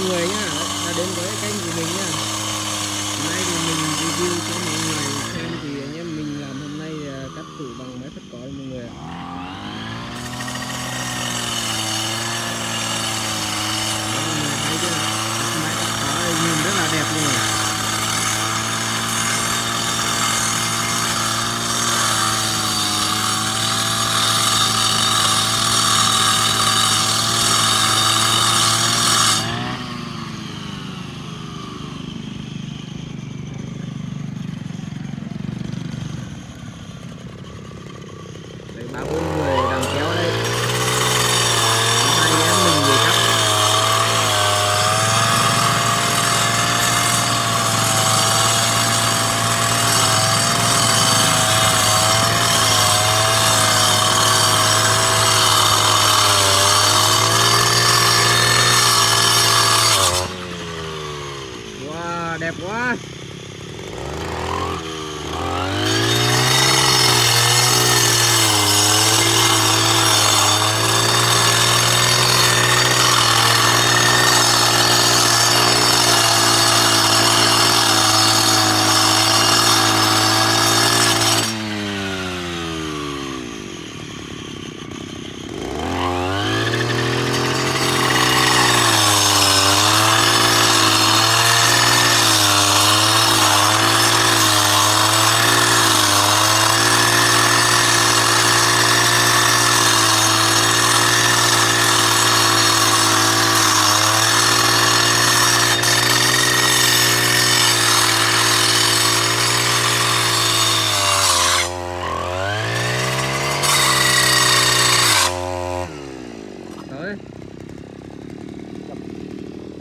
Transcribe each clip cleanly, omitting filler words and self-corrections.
mọi người nhá, đã đến với kênh của mình nhá. Hôm nay thì mình review cho mọi người xem thì anh em mình làm hôm nay cắt tủ bằng máy phất cối mọi người ạ. Đó, mọi người thấy chưa? Máy phất cối nhìn rất là đẹp luôn. Ba bốn người đang kéo đây, hai em mình vừa cắt. Wow, đẹp quá.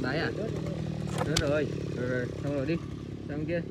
Đấy à? Rớt rồi. Rồi, xong rồi đi. Sang kia.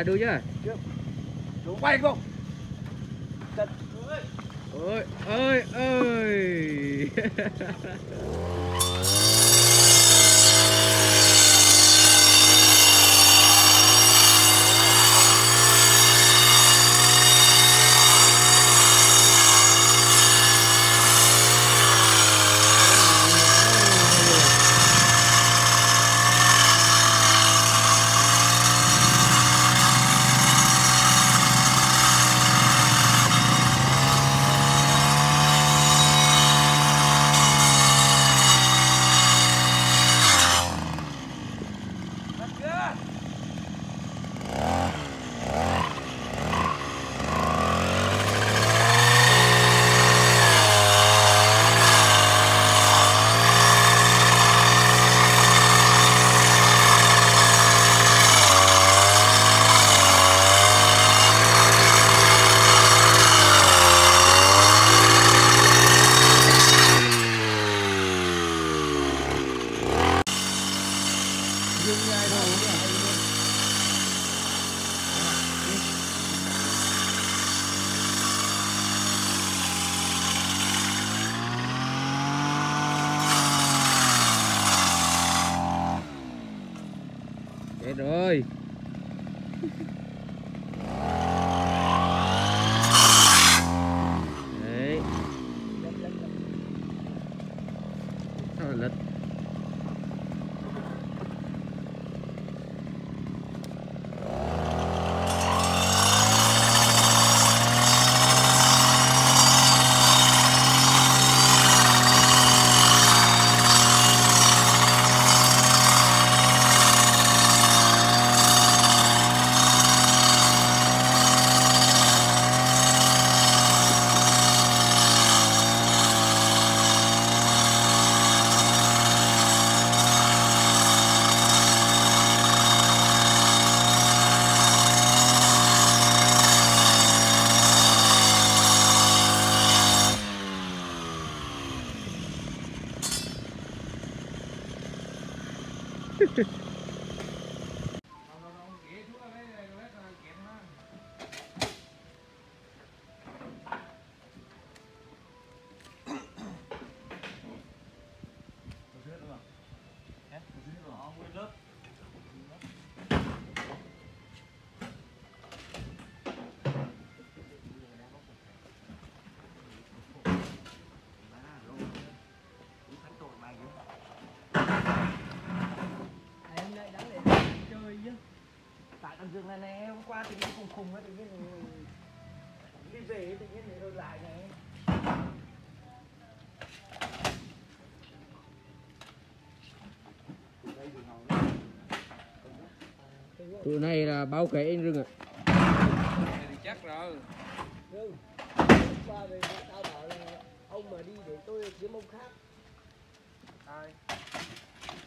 Đủ chưa? Đủ quay không? Ôi ơi ơi. rồi. Đấy. Sao là lật. Tại thằng Dương này nè, hôm qua tự nhiên khùng á, tự nhiên đi về tự nhiên rồi lại này. Tụi này là bao kể anh Rưng ạ. Thì chắc rồi. Rưng, qua về tao bảo là ông mà đi để tôi kiếm ông khác. Ai?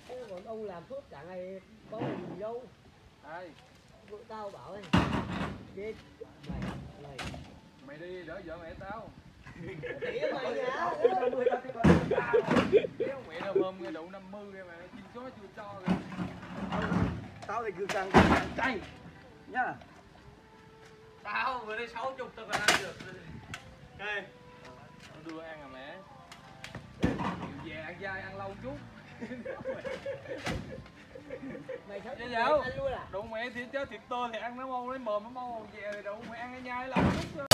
Thế còn ông làm suốt cả ngày bao gì đâu. Ai? Vợ tao bảo ấy. Chết mày. Mày đi đỡ vợ mẹ tao. Tỉa mày nhá. Kéo mẹ đâu hôm nghe đủ 50 rồi mà chim số chưa cho rồi. Tao thì cứ càng cay nhá. Tao vừa đây 60 tao còn ăn được. Ê. Tao đưa ăn à mẹ. Về ăn dai ăn lâu chút. Mày sao Dạ dạo. ăn luôn à? Đụng mẹ thì chết thịt tươi thì ăn nó mau lấy mồm nó mau về đụng mẹ ăn cái nhai lâu chút.